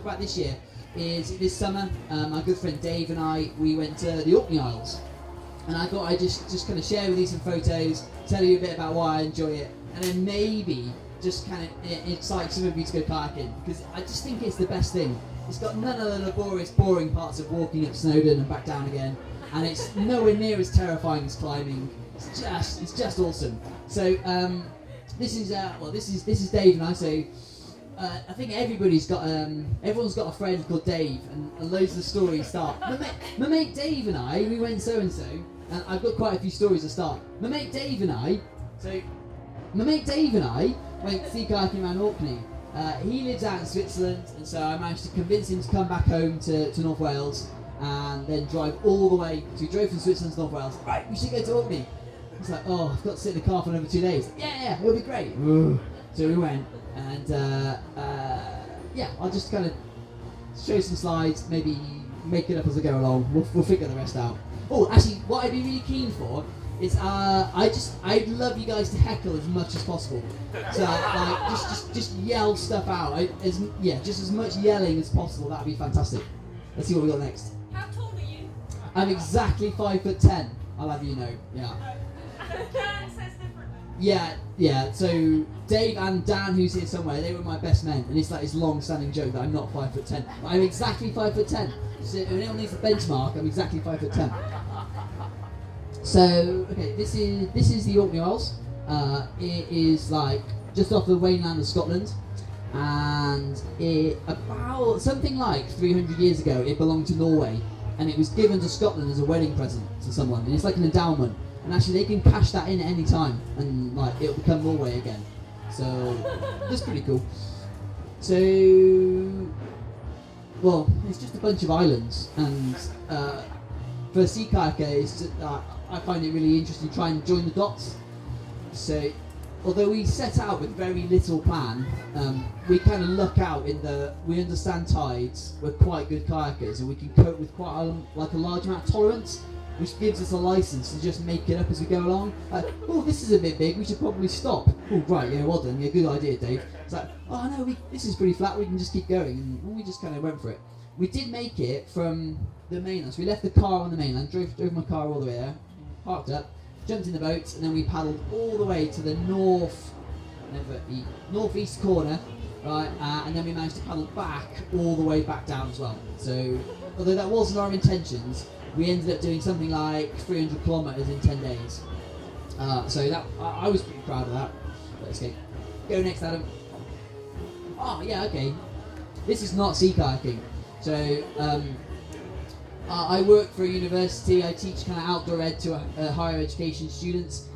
about this year is this summer, my good friend Dave and I, we went to the Orkney Isles. And I thought I'd just kind of share with you some photos, tell you a bit about why I enjoy it, and then maybe just kind of excite some of you to go kayaking, because I just think it's the best thing. It's got none of the laborious, boring parts of walking up Snowdon and back down again, and it's nowhere near as terrifying as climbing. It's just awesome. So this is Dave and I. So I think everyone's got a friend called Dave, and loads of the stories start. My mate Dave and I, we went so and so, and I've got quite a few stories to start. My mate Dave and I went sea kayaking around Orkney. He lives out in Switzerland, and so I managed to convince him to come back home to North Wales and then drive all the way. So he drove from Switzerland to North Wales. Right, we should go to Orkney. He's like, oh, I've got to sit in the car for another 2 days. Yeah, it'll be great. So we went, and I'll just kind of show some slides, maybe make it up as I go along. We'll figure the rest out. Oh, actually, what I'd be really keen for is I'd love you guys to heckle as much as possible. So like just yell stuff out. Just as much yelling as possible. That'd be fantastic. Let's see what we got next. How tall are you? I'm exactly 5'10". I'll have you know. Yeah. Dan says differently. Yeah. So Dave and Dan, who's here somewhere, they were my best men, and it's like this long-standing joke that I'm not 5'10". But I'm exactly 5'10". So if anyone needs a benchmark, I'm exactly 5'10". So okay, this is the Orkney Isles. It is like just off the mainland of Scotland, and about something like 300 years ago, it belonged to Norway, and it was given to Scotland as a wedding present to someone, and it's like an endowment. And actually, they can cash that in at any time, and like it'll become Norway again. So that's pretty cool. So, well, it's just a bunch of islands, and for a sea kayaker, it's just, I find it really interesting to try and join the dots. So, although we set out with very little plan, we kind of luck out we understand tides, we're quite good kayakers, and we can cope with quite a large amount of tolerance, which gives us a license to just make it up as we go along. Like, oh, this is a bit big, we should probably stop. Oh, right, yeah, well done, yeah, good idea, Dave. It's like, oh no, this is pretty flat, we can just keep going, and we just kind of went for it. We did make it from the mainland, so we left the car on the mainland, drove my car all the way there, parked up, jumped in the boat, and then we paddled all the way to the northeast corner, right? And then we managed to paddle back all the way back down as well. So, although that wasn't our intentions, we ended up doing something like 300 kilometers in 10 days. So that I was pretty proud of that. Let's go next, Adam. Oh yeah, okay. This is not sea kayaking. So. I work for a university. I teach kind of outdoor ed to higher education students.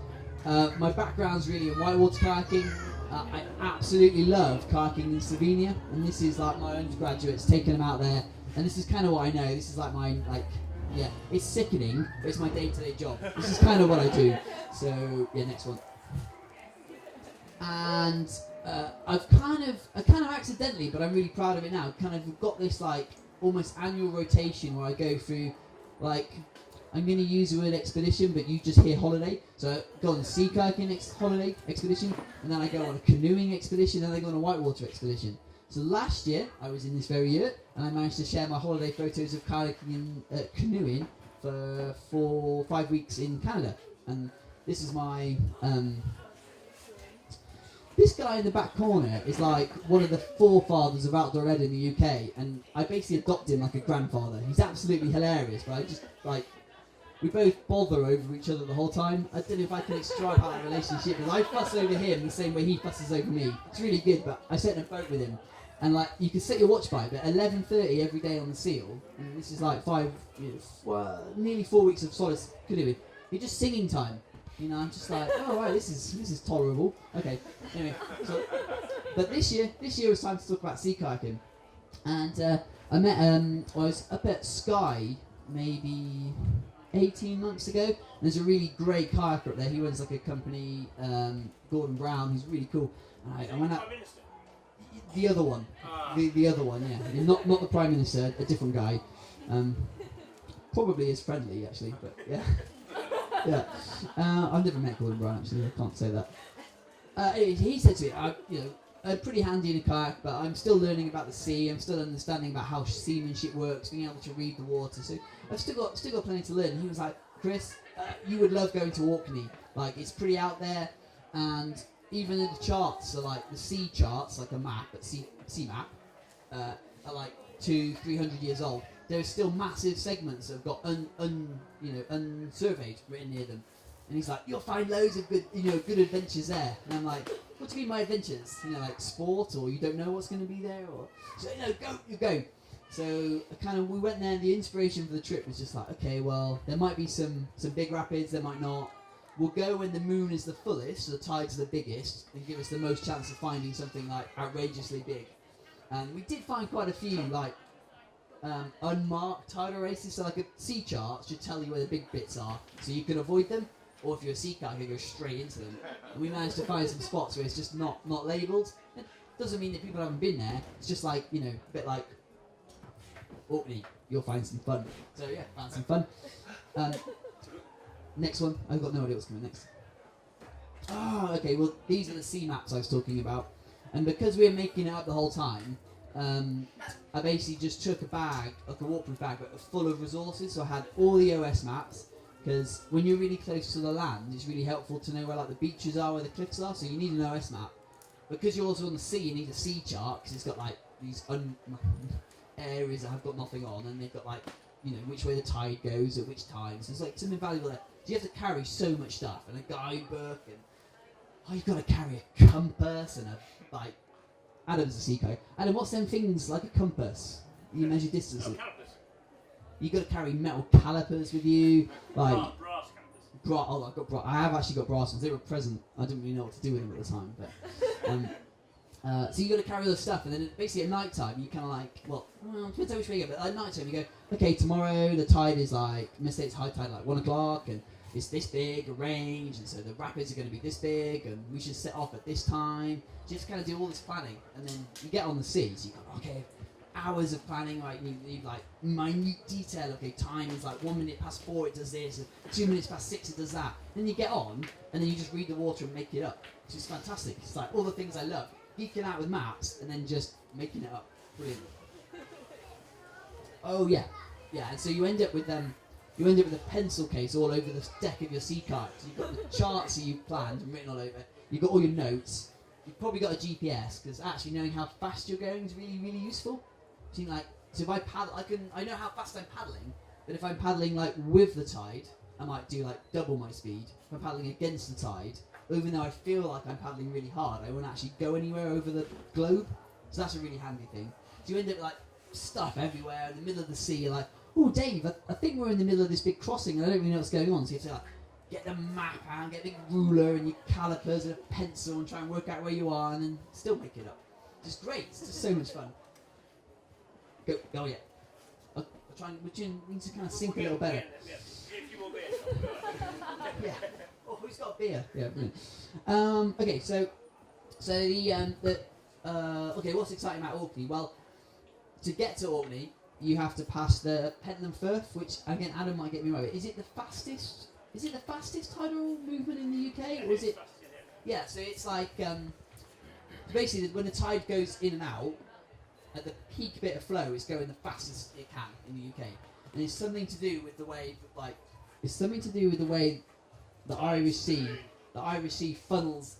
My background's really in whitewater kayaking. I absolutely love kayaking in Slovenia, and this is like my undergraduates taking them out there. And this is kind of what I know. This is like it's sickening, but it's my day-to-day job. This is kind of what I do. So yeah, next one. And I've kind of accidentally, but I'm really proud of it now. Kind of got this like almost annual rotation where I go through, like, I'm going to use the word expedition, but you just hear holiday. So I go on a sea kayaking holiday expedition, and then I go on a canoeing expedition, and then I go on a whitewater expedition. So last year, I was in this very yurt, and I managed to share my holiday photos of kayaking and canoeing for 5 weeks in Canada. And this is my... This guy in the back corner is like one of the forefathers of outdoor ed in the UK, and I basically adopted him like a grandfather. He's absolutely hilarious, but I just, like, we both bother over each other the whole time. I don't know if I can extract that relationship, because I fuss over him the same way he fusses over me. It's really good, but I set in a boat with him, and like, you can set your watch by it, but 11:30 every day on the Seal, and this is like nearly 4 weeks of solid canoeing. You're just singing time. You know, I'm just like, oh right, this is tolerable. Okay, anyway. So, but this year it was time to talk about sea kayaking, and I met I was up at Skye maybe 18 months ago. And there's a really great kayaker up there. He runs like a company, Gordon Brown. He's really cool. And I went out. The other one, the other one, yeah, not the Prime Minister, a different guy. Probably is friendly actually, but yeah. Yeah, I've never met Gordon Brown actually. I can't say that. He said to me, pretty handy in a kayak, but I'm still learning about the sea. I'm still understanding about how seamanship works, being able to read the water. So I've still got plenty to learn. And he was like, Chris, you would love going to Orkney. Like, it's pretty out there, and even the charts are like the sea charts, like a map, but sea map, are like 200-300 years old. There's still massive segments that have got unsurveyed written near them. And he's like, you'll find loads of good adventures there. And I'm like, what do you mean my adventures? Like sport, or you don't know what's going to be there, or so go. So we went there, and the inspiration for the trip was just like, okay, well, there might be some big rapids, there might not. We'll go when the moon is the fullest, so the tides are the biggest, and give us the most chance of finding something like outrageously big. And we did find quite a few like unmarked tidal races, so like a sea chart should tell you where the big bits are, so you can avoid them. Or if you're a sea kayaker, you go straight into them. And we managed to find some spots where it's just not labelled. It doesn't mean that people haven't been there. It's just like, a bit like Orkney, you'll find some fun. So yeah, found some fun. Next one, I've got no idea what's coming next. Okay, well these are the sea maps I was talking about. And because we were making it up the whole time, I basically just took a bag, like a waterproof bag, but full of resources. So I had all the OS maps, because when you're really close to the land, it's really helpful to know where like the beaches are, where the cliffs are. So you need an OS map. Because you're also on the sea, you need a sea chart, because it's got like these areas that have got nothing on, and they've got like which way the tide goes at which times. So it's like something valuable there. So you have to carry so much stuff, and a guidebook, and you've got to carry a compass and like. Adam's a sea kayaker. Adam, what's them things like a compass? You measure distance with. You got to carry metal calipers with you, like brass calipers. I've got brass. I have actually got brass ones. They were present. I didn't really know what to do with them at the time, but so you got to carry all this stuff, and then basically at night time you kind of like, depends on which way you go. But at night time you go, okay, tomorrow the tide is like, let's say it's high tide like 1 o'clock, and it's this big a range, and so the rapids are going to be this big, and we should set off at this time. Just kind of do all this planning, and then you get on the sea, so you go, okay, hours of planning, right? You need like minute detail. Okay, time is like 1 minute past 4, it does this, and 2 minutes past 6, it does that. Then you get on, and then you just read the water and make it up, which is fantastic. It's like all the things I love, geeking out with maps, and then just making it up. Brilliant. Oh yeah, and so you end up with a pencil case all over the deck of your sea kayak. So you've got the charts that you've planned and written all over. You've got all your notes. You've probably got a GPS, because actually knowing how fast you're going is really, really useful. So if I paddle, I know how fast I'm paddling, but if I'm paddling like with the tide, I might do like double my speed. If I'm paddling against the tide, even though I feel like I'm paddling really hard, I won't actually go anywhere over the globe. So that's a really handy thing. So you end up with like stuff everywhere in the middle of the sea. You're like, oh Dave, I think we're in the middle of this big crossing and I don't really know what's going on. So you have to like get the map out, get a big ruler and your calipers and a pencil and try and work out where you are, and then still make it up. Just great. It's just so much fun. Go yeah. I'll try and need to kind of sink a little better. Yeah. Oh, who's got a beer? Yeah, brilliant. Okay, so okay, what's exciting about Orkney? Well, to get to Orkney, you have to pass the Pentland Firth, which again Adam might get me right. Is it the fastest? Is it the fastest tidal movement in the UK, or is it? Yeah, so it's like basically when the tide goes in and out, at the peak bit of flow, it's going the fastest it can in the UK, and it's something to do with the way the Irish Sea funnels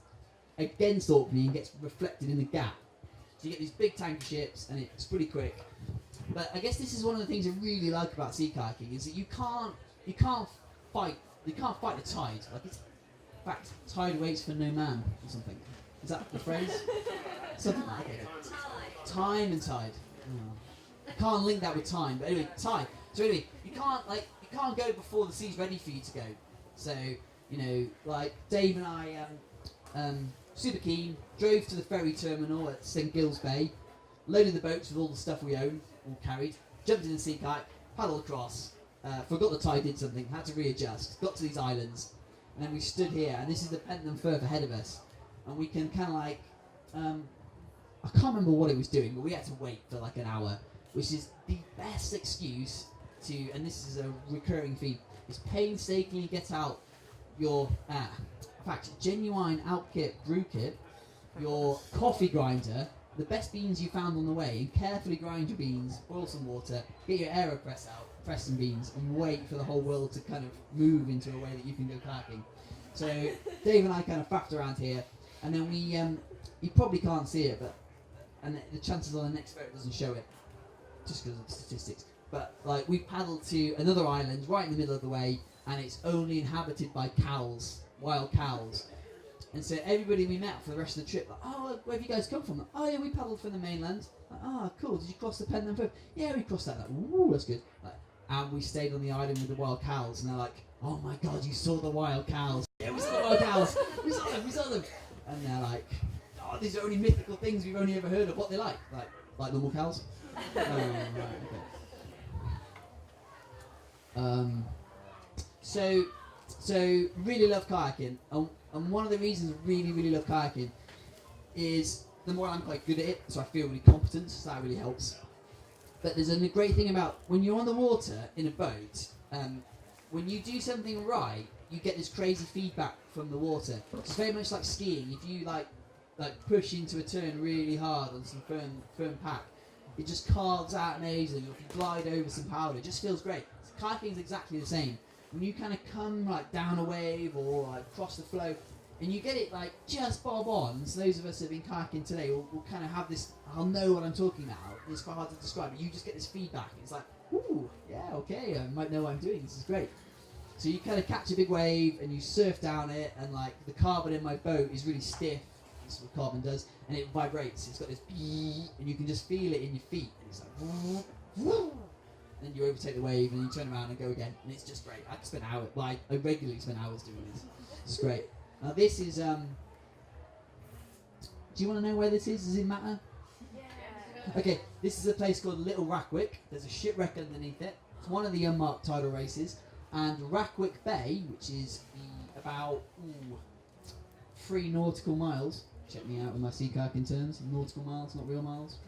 against Orkney and gets reflected in the gap. So you get these big tanker ships, and it's pretty quick. But I guess this is one of the things I really like about sea kayaking is that you can't fight the tide. Like it's, in fact, tide waits for no man or something. Is that the phrase? Something like that. Time and tide. Oh. I can't link that with time, but anyway, tide. So anyway, you can't go before the sea's ready for you to go. So like Dave and I, super keen, drove to the ferry terminal at St Gilles Bay, loaded the boats with all the stuff we own, all carried, jumped in the sea kayak, paddled across, forgot the tide did something, had to readjust, got to these islands, and then we stood here, and this is the Pentland Firth ahead of us, and we can kind of like, I can't remember what it was doing, but we had to wait for like an hour, which is the best excuse to, and this is a recurring theme, is painstakingly get out your, in fact, genuine Alpkit brew kit, your coffee grinder, the best beans you found on the way, and carefully grind your beans, boil some water, get your AeroPress out, press some beans, and wait for the whole world to kind of move into a way that you can go kayaking. So Dave and I kind of faffed around here, and then we, you probably can't see it, but, and the chances are the next photo doesn't show it, just because of the statistics. But like we paddled to another island right in the middle of the way, and it's only inhabited by cows, wild cows. And so everybody we met for the rest of the trip, like, oh, where have you guys come from? Like, oh yeah, we paddled from the mainland. Like, oh, cool. Did you cross the Penland River? Yeah, we crossed that. Like, ooh, that's good. Like, and we stayed on the island with the wild cows, and they're like, oh my god, you saw the wild cows. Yeah, we saw the wild cows. We saw them. And they're like, oh, these are only mythical things we've only ever heard of. What they like normal cows. Right, okay. So really love kayaking, and one of the reasons I really love kayaking is the more I'm quite good at it, so I feel really competent, so that really helps. But there's a great thing about when you're on the water in a boat, when you do something right, you get this crazy feedback from the water. It's very much like skiing. If you like push into a turn really hard on some firm pack, it just carves out amazing. Or if you glide over some powder, it just feels great. Kayaking is exactly the same. When you kind of come like down a wave or like cross the flow, and you get it like just bob on. So those of us that have been kayaking today will kind of have this. I'll know what I'm talking about. It's quite hard to describe, but you just get this feedback. It's like, ooh, yeah, okay, I might know what I'm doing. This is great. So you kind of catch a big wave and you surf down it, and like the carbon in my boat is really stiff. That's what carbon does, and it vibrates. It's got this beep, and you can just feel it in your feet. And it's like, woo. Then you overtake the wave and you turn around and go again, and it's just great. I could spend hours. Well, I regularly spend hours doing this. It's great. Now this is. Do you want to know where this is? Does it matter? Yeah. Okay, this is a place called Little Rackwick. There's a shipwreck underneath it. It's one of the unmarked tidal races, and Rackwick Bay, which is about 3 nautical miles. Check me out with my sea kayaking terms. Nautical miles, not real miles.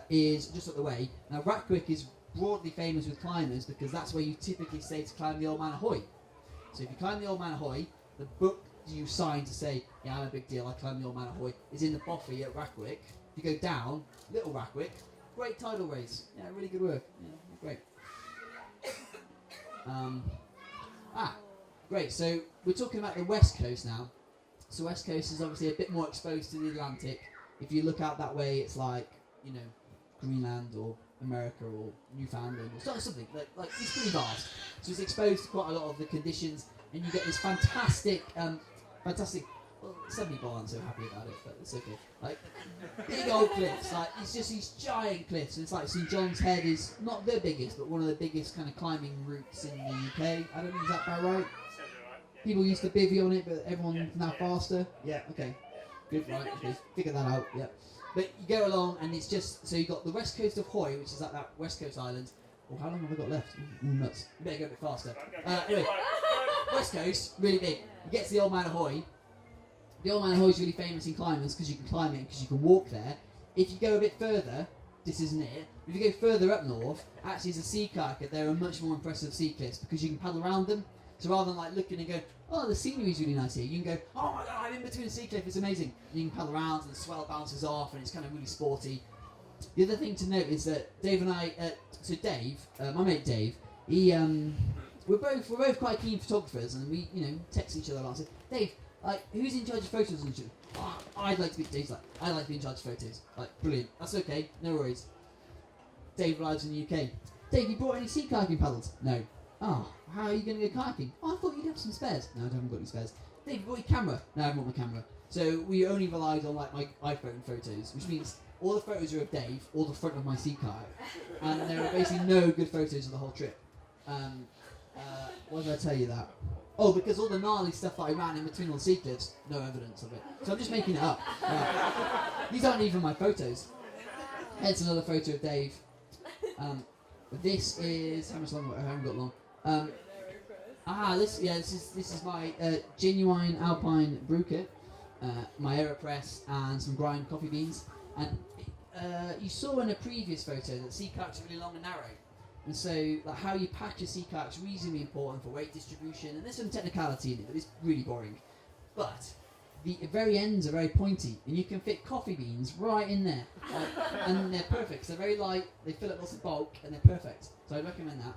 Is just up the way. Now Rackwick is broadly famous with climbers because that's where you typically stay to climb the Old Man Ahoy. So if you climb the Old Man Ahoy, the book you sign to say, yeah, I'm a big deal, I climb the Old Man Ahoy, is in the Boffey at Rackwick. If you go down, Little Rackwick, great tidal race. Yeah, really good work. Yeah, great. Great, so we're talking about the West Coast now. So West Coast is obviously a bit more exposed to the Atlantic. If you look out that way, it's like, Greenland or America or Newfoundland or something like it's pretty vast. So it's exposed to quite a lot of the conditions, and you get this fantastic. Well, some people aren't so happy about it, but it's okay. Like big old cliffs, like it's just these giant cliffs. And it's like St John's Head is not the biggest, but one of the biggest kind of climbing routes in the UK. I don't know, is that about right? People used to bivvy on it, but everyone's now faster. Yeah, okay. Good, right, okay. Figure that out, yeah. But you go along, and it's just, so you've got the west coast of Hoy, which is like that west coast island. Oh, how long have I got left? Ooh, nuts. You better go a bit faster. Anyway, west coast, really big. You get to the Old Man Ahoy. The Old Man Ahoy is really famous in climbers because you can climb it, because you can walk there. If you go a bit further, this isn't it. If you go further up north, actually as a sea kayaker, there are much more impressive sea cliffs because you can paddle around them. So rather than like looking and go, oh, the scenery is really nice here, you can go, oh my god, I'm in between a sea cliff, it's amazing. And you can paddle around and the swell bounces off and it's kind of really sporty. The other thing to note is that Dave and I, Dave, my mate Dave, he, we're both quite keen photographers, and we, text each other a lot. So, Dave, like, who's in charge of photos and shit? Oh, I'd like to be. Dave's like, I'd like to be in charge of photos. Like, brilliant. That's okay. No worries. Dave lives in the UK. Dave, you brought any sea kayaking paddles? No. Oh, how are you going to go kayaking? Oh, I thought you'd have some spares. No, I haven't got any spares. Dave, you brought your camera? No, I haven't got my camera. So we only relied on like my iPhone photos, which means all the photos are of Dave, or the front of my sea kayak, and there are basically no good photos of the whole trip. Why did I tell you that? Oh, because all the gnarly stuff that I ran in between all the sea cliffs, no evidence of it. So I'm just making it up. These aren't even my photos. Here's another photo of Dave. This is, how much longer? I haven't got long. This is my genuine Alpine brew kit, my AeroPress, and some grind coffee beans. And you saw in a previous photo that sea kayaks are really long and narrow. And so, like, how you pack your sea kayak is reasonably important for weight distribution, and there's some technicality in it, but it's really boring. But the very ends are very pointy, and you can fit coffee beans right in there, and they're perfect. 'Cause they're very light. They fill up lots of bulk, and they're perfect. So I'd recommend that.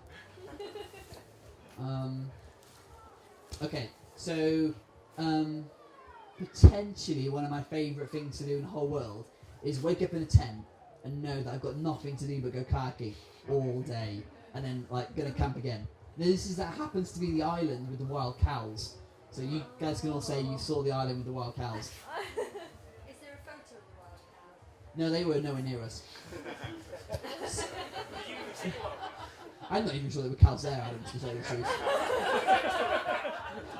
Okay, so potentially one of my favourite things to do in the whole world is wake up in a tent and know that I've got nothing to do but go kayaking all day, and then like gonna camp again. That happens to be the island with the wild cows. So you guys can all say you saw the island with the wild cows. Is there a photo of the wild cow? No, they were nowhere near us. I'm not even sure there were cows there, Adam, to tell you the truth.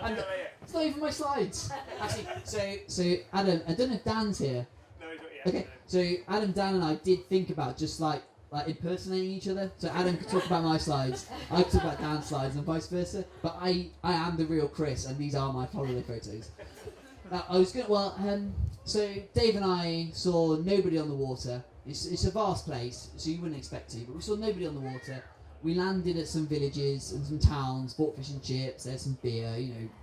And it's not even my slides. Actually, so Adam, I don't know if Dan's here. No, he's not yet. Okay, so Adam, Dan, and I did think about just like impersonating each other. So Adam could talk about my slides, I could talk about Dan's slides, and vice versa. But I am the real Chris, and these are my holiday photos. Now, I was gonna. So Dave and I saw nobody on the water. It's a vast place, so you wouldn't expect to. But we saw nobody on the water. We landed at some villages and some towns, bought fish and chips. There's some beer,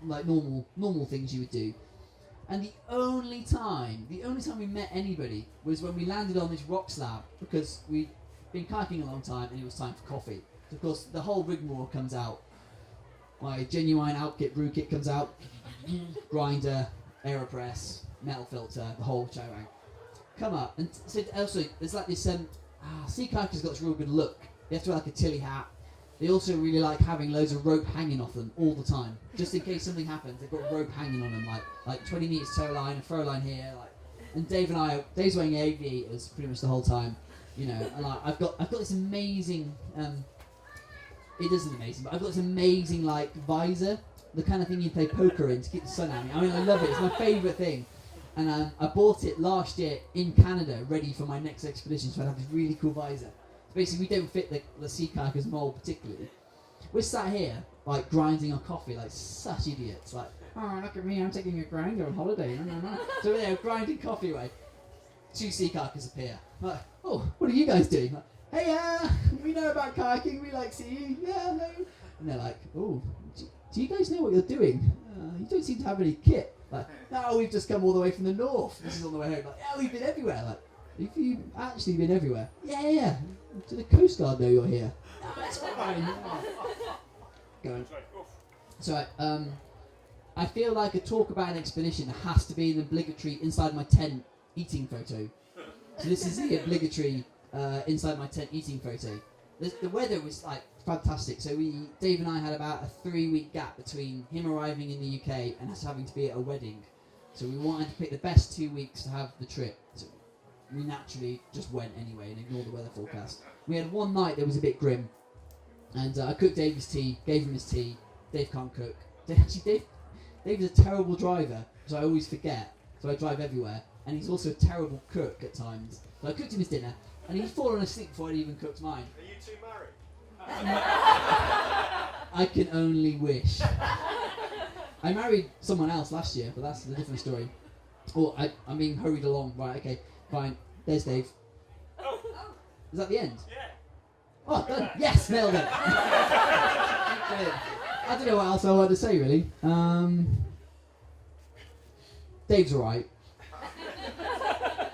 like normal things you would do. And the only time we met anybody was when we landed on this rock slab, because we'd been kayaking a long time and it was time for coffee. So of course, the whole rigmarole comes out. My genuine Alpkit brew kit comes out, grinder, AeroPress, metal filter, the whole shebang. Come up, and so also there's like this sea kayaker's got this real good look. They have to wear like a tilly hat. They also really like having loads of rope hanging off them all the time, just in case something happens. They've got rope hanging on them, like 20 meters tow line, a throw line here, And Dave's wearing aviators pretty much the whole time, And like I've got this amazing, it isn't amazing, but I've got this amazing like visor, the kind of thing you play poker in to keep the sun out of me. I mean, I love it. It's my favourite thing. And I bought it last year in Canada, ready for my next expedition, so I'd have this really cool visor. Basically, we don't fit the sea kayaker's mould particularly. We're sat here, like, grinding our coffee like such idiots. Like, oh, look at me, I'm taking a grinder on holiday. So we're there, grinding coffee away. 2 sea kayakers appear. Like, oh, what are you guys doing? Like, hey, we know about kayaking, we like see you. Yeah, no. And they're like, oh, do you guys know what you're doing? You don't seem to have any kit. Like, no, we've just come all the way from the north. This is on the way home. Like, yeah, we've been everywhere. Like, have you actually been everywhere? Yeah. Do the Coast Guard know you're here? No, that's fine. Go on. So, I feel like a talk about an expedition has to be an obligatory inside my tent eating photo. So this is the obligatory inside my tent eating photo. The weather was like fantastic. So Dave and I had about a 3-week gap between him arriving in the UK and us having to be at a wedding. So we wanted to pick the best 2 weeks to have the trip. So we naturally just went anyway and ignored the weather forecast. We had one night that was a bit grim, and I cooked Dave his tea, gave him his tea. Dave can't cook. Dave is a terrible driver, so I always forget. So I drive everywhere, and he's also a terrible cook at times. So I cooked him his dinner, and he'd fallen asleep before I'd even cooked mine. Are you two married? I can only wish. I married someone else last year, but that's a different story. Oh, I'm being hurried along. Right, okay, fine. There's Dave. Oh. Is that the end? Yeah. Oh, done. Yes, nailed it. I don't know what else I wanted to say, really. Dave's alright.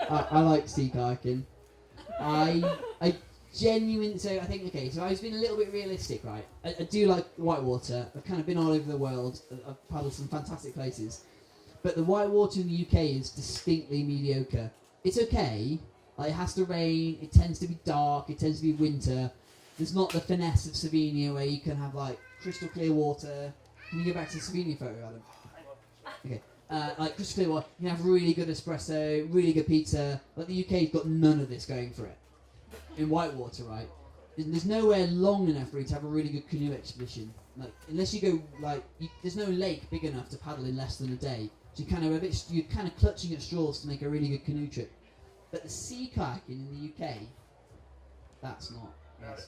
I like sea kayaking. I genuinely, so I think, okay, so I've been a little bit realistic, right? I do like whitewater. I've kind of been all over the world. I've paddled some fantastic places. But the whitewater in the UK is distinctly mediocre. It's okay. Like, it has to rain. It tends to be dark. It tends to be winter. There's not the finesse of Slovenia where you can have like crystal clear water. Can you go back to the Slovenia photo, Adam? Okay. Like crystal clear water. You can have really good espresso, really good pizza. Like the UK's got none of this going for it. In whitewater, right? There's nowhere long enough for you to have a really good canoe expedition. Like unless you go like, there's no lake big enough to paddle in less than a day. So you're kind of clutching at straws to make a really good canoe trip. But the sea kayaking in the UK, that's not. Yes.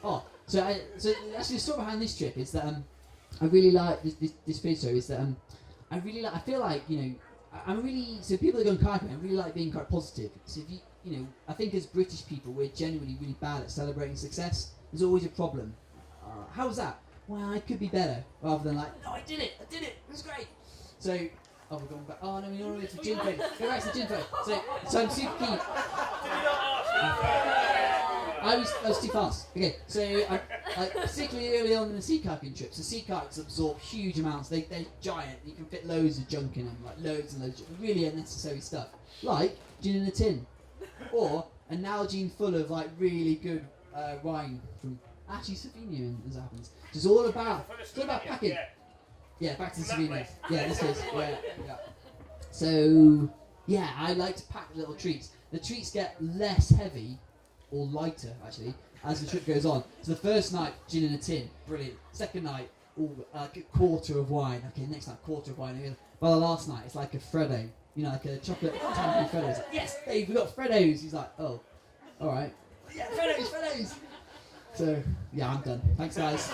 Oh, so actually the story behind this trip is that I really like this photo is that I feel like I'm really, so people that go on kayaking, I really like being quite positive. So if I think as British people we're generally really bad at celebrating success. There's always a problem. How was that? well, it could be better, rather than like, no, I did it, it was great. So, we're going back. Oh no, we normally to gin photo. Go back to the gin photo. So I'm super keen. I was too fast. Okay, so I particularly early on in the sea kayaking trips, the sea kayaks absorb huge amounts. They're giant. You can fit loads of junk in them, like loads and loads of really unnecessary stuff, like gin in a tin, or a Nalgene full of like really good wine from actually Slovenia, as happens. It's all about packing. Yeah, back to the souvenirs. Yeah, this is yeah. So yeah, I like to pack little treats. The treats get less heavy, or lighter actually, as the trip goes on. So the first night, gin in a tin, brilliant. Second night, a quarter of wine. Okay, next night, quarter of wine. By the last night, it's like a Freddo, like a chocolate taffy Freddo. It's like, yes, Dave, we got Freddos. He's like, oh, all right. Yeah, Freddos. So yeah, I'm done. Thanks, guys.